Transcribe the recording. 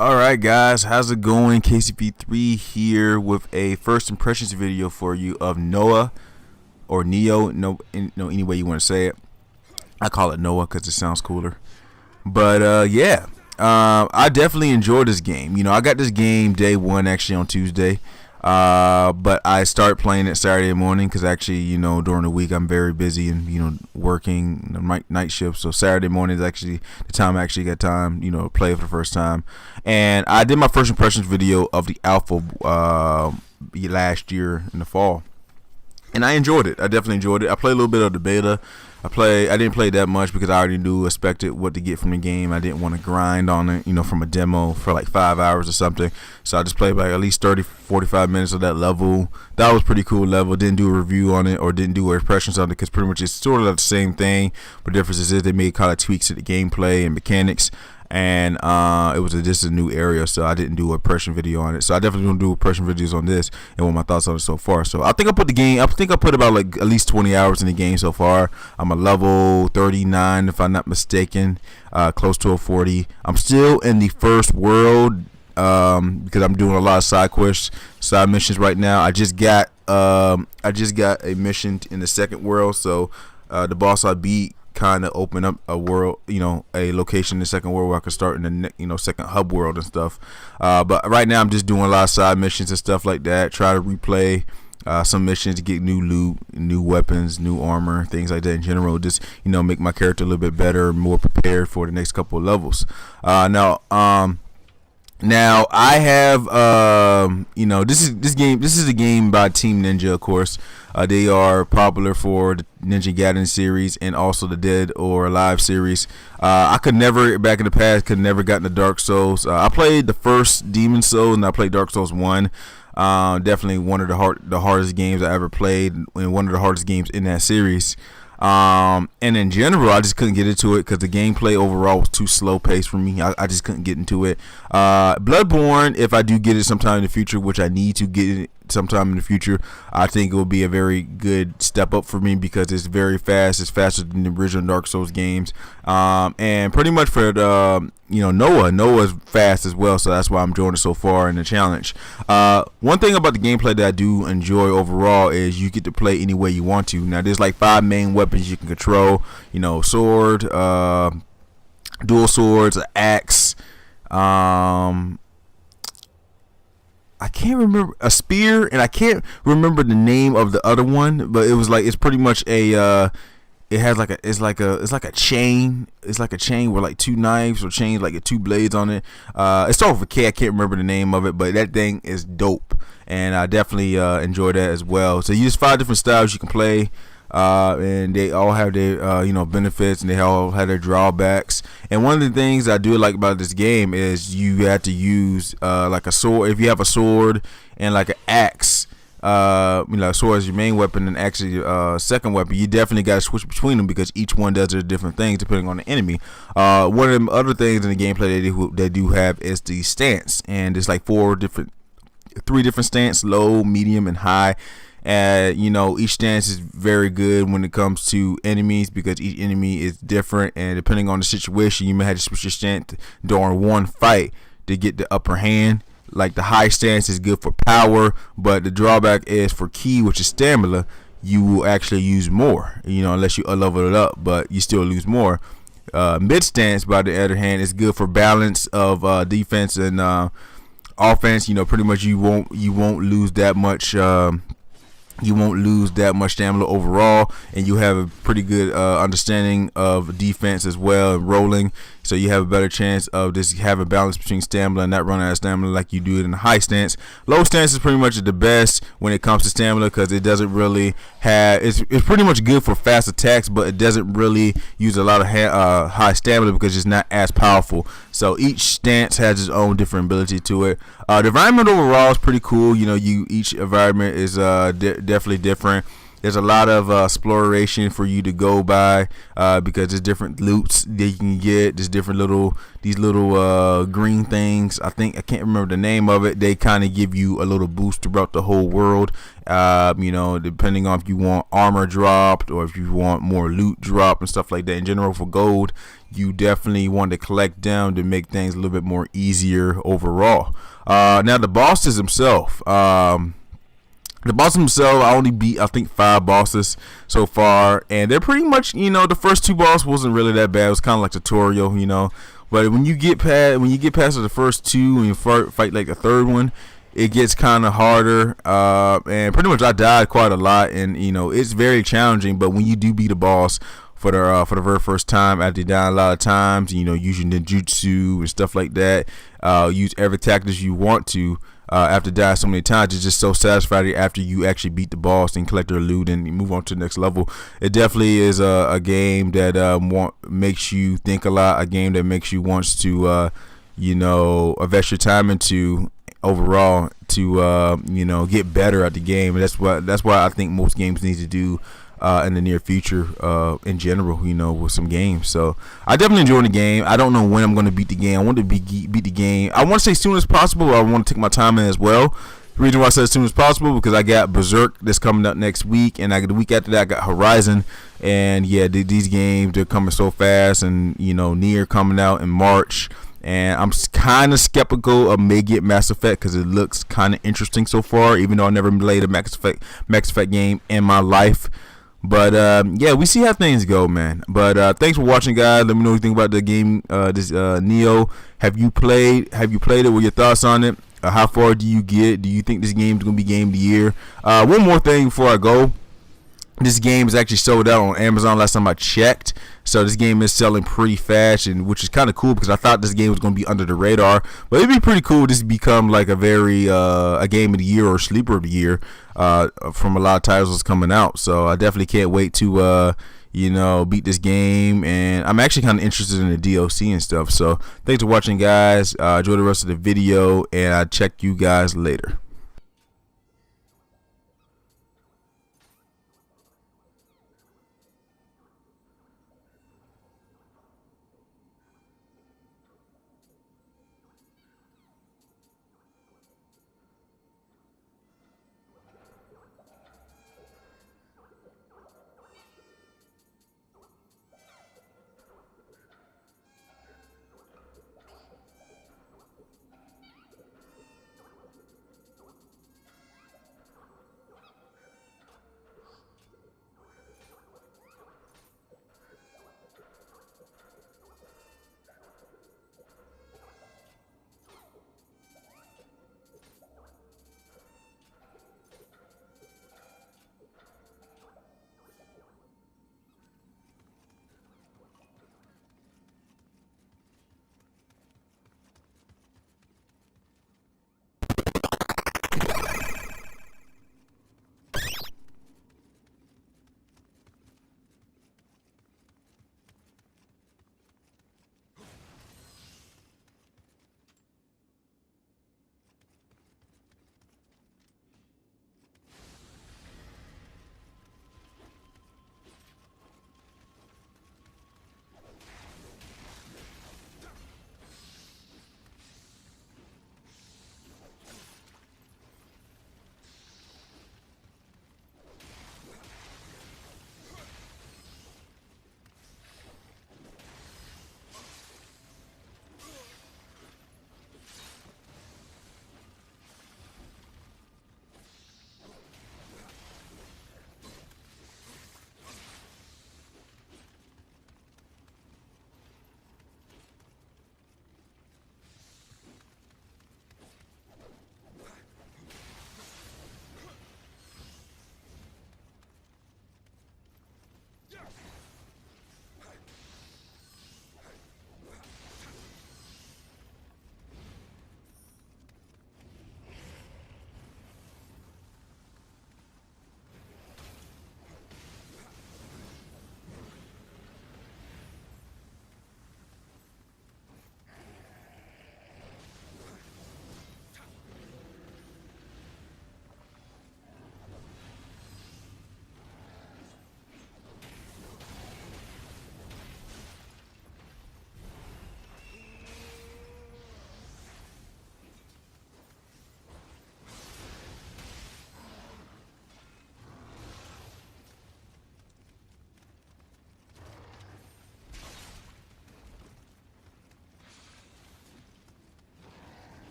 Alright guys, how's it going? KCP3 here with a first impressions video for you of Noah or Nioh, any way you want to say it. I call it Noah because it sounds cooler. But I definitely enjoyed this game. I got this game day one actually on Tuesday. But I started playing it Saturday morning because actually, during the week I'm very busy and, working night shifts. So Saturday morning is actually the time I actually got time, to play for the first time. And I did my first impressions video of the alpha last year in the fall. And I enjoyed it. I definitely enjoyed it. I played a little bit of the beta. I didn't play that much because I already expected what to get from the game. I didn't want to grind on it, from a demo for like 5 hours or something. So I just played like at least 30-45 minutes of that level. That was a pretty cool level. Didn't do a review on it or didn't do impressions on it because pretty much it's sort of the same thing. But the difference is they made kind of tweaks to the gameplay and mechanics. And it was just a new area, so I didn't do an impression video on it. So I definitely don't do impression videos on this and what my thoughts on it so far. So I think I put about like at least 20 hours in the game so far. I'm a level 39 if I'm not mistaken, close to a 40. I'm still in the first world because I'm doing a lot of side missions right now. I just got a mission in the second world, so the boss I beat kind of open up a world, a location in the second world where I could start in the second hub world and stuff. But right now I'm just doing a lot of side missions and stuff like that. Try to replay some missions to get new loot, new weapons, new armor, things like that in general. Just make my character a little bit better, more prepared for the next couple of levels. Now I have this is a game by Team Ninja, of course. They are popular for the Ninja Gaiden series and also the Dead or Alive series. I could never, back in the past, gotten the Dark Souls. I played the first Demon Souls and I played Dark Souls 1. Definitely one of the hardest games I ever played and one of the hardest games in that series. And in general, I just couldn't get into it because the gameplay overall was too slow paced for me. I just couldn't get into it. Bloodborne, if I do get it sometime in the future, which I need to get it sometime in the future, I think it will be a very good step up for me because it's very fast. It's faster than the original Dark Souls games. And pretty much for the Noah's fast as well, so that's why I'm enjoying it so far in the challenge. One thing about the gameplay that I do enjoy overall is you get to play any way you want to. Now there's like 5 main weapons you can control. Sword, dual swords, an axe, I can't remember, a spear, and I can't remember the name of the other one, but it's pretty much a it has like a chain. It's like a chain with like 2 knives or chains, like 2 blades on it. It starts with a K. I can't remember the name of it, but that thing is dope, and I definitely enjoy that as well. So you just 5 different styles you can play. And they all have their benefits, and they all have their drawbacks. And one of the things I do like about this game is you have to use like a sword. If you have a sword and like an axe, sword is your main weapon and axe is your second weapon, you definitely got to switch between them because each one does their different things depending on the enemy. One of the other things in the gameplay they do have is the stance, and there's like 3 different stance: low, medium, and high. Each stance is very good when it comes to enemies because each enemy is different, and depending on the situation, you may have to switch your stance during one fight to get the upper hand. Like the high stance is good for power, but the drawback is for ki, which is stamina. You will actually use more, unless you level it up, but you still lose more. Mid stance, by the other hand, is good for balance of defense and offense. Pretty much you won't lose that much. You won't lose that much stamina overall, and you have a pretty good understanding of defense as well and rolling, so you have a better chance of just having balance between stamina and not running out of stamina like you do it in the high stance. Low stance is pretty much the best when it comes to stamina because it doesn't really have, it's pretty much good for fast attacks, but it doesn't really use a lot of high stamina because it's not as powerful. So each stance has its own different ability to it. The environment overall is pretty cool. Each environment is definitely different. There's a lot of exploration for you to go by, because there's different loots that you can get. There's different these little green things. I can't remember the name of it. They kind of give you a little boost throughout the whole world. Depending on if you want armor dropped or if you want more loot dropped and stuff like that. In general, for gold, you definitely want to collect them to make things a little bit more easier overall. Now the bosses themselves. I only beat, I think, 5 bosses so far, and they're pretty much, the first 2 bosses wasn't really that bad. It was kind of like tutorial, But when you get past the first 2 and you fight like the third one, it gets kind of harder. And pretty much I died quite a lot, and it's very challenging. But when you do beat a boss for the very first time, after you die a lot of times, using ninjutsu and stuff like that, use every tactics you want to. After dying so many times, it's just so satisfying after you actually beat the boss and collect their loot and move on to the next level. It definitely is a game that makes you think a lot, a game that makes you want to invest your time into overall to get better at the game. And that's why I think most games need to do in the near future, in general, with some games. So I definitely enjoy the game. I don't know when I'm going to beat the game. I want to beat the game. I want to say as soon as possible, but I want to take my time in as well. The reason why I said as soon as possible, because I got Berserk that's coming up next week, and the week after that I got Horizon. And yeah, these games, they're coming so fast, and Nioh coming out in March. And I'm kind of skeptical of may get Mass Effect because it looks kind of interesting so far, even though I never played a Mass Effect game in my life. But yeah, we see how things go, man. But thanks for watching, guys. Let me know what you think about the game, this Nioh. Have you played it? What are your thoughts on it? How far do you get? Do you think this game is going to be game of the year? One more thing before I go. This game is actually sold out on Amazon last time I checked. So this game is selling pretty fast, and which is kind of cool because I thought this game was going to be under the radar. But it'd be pretty cool this become like a very a game of the year or sleeper of the year from a lot of titles that's coming out. So I definitely can't wait to beat this game, and I'm actually kind of interested in the DLC and stuff. So thanks for watching, guys. Enjoy the rest of the video, and I'll check you guys later.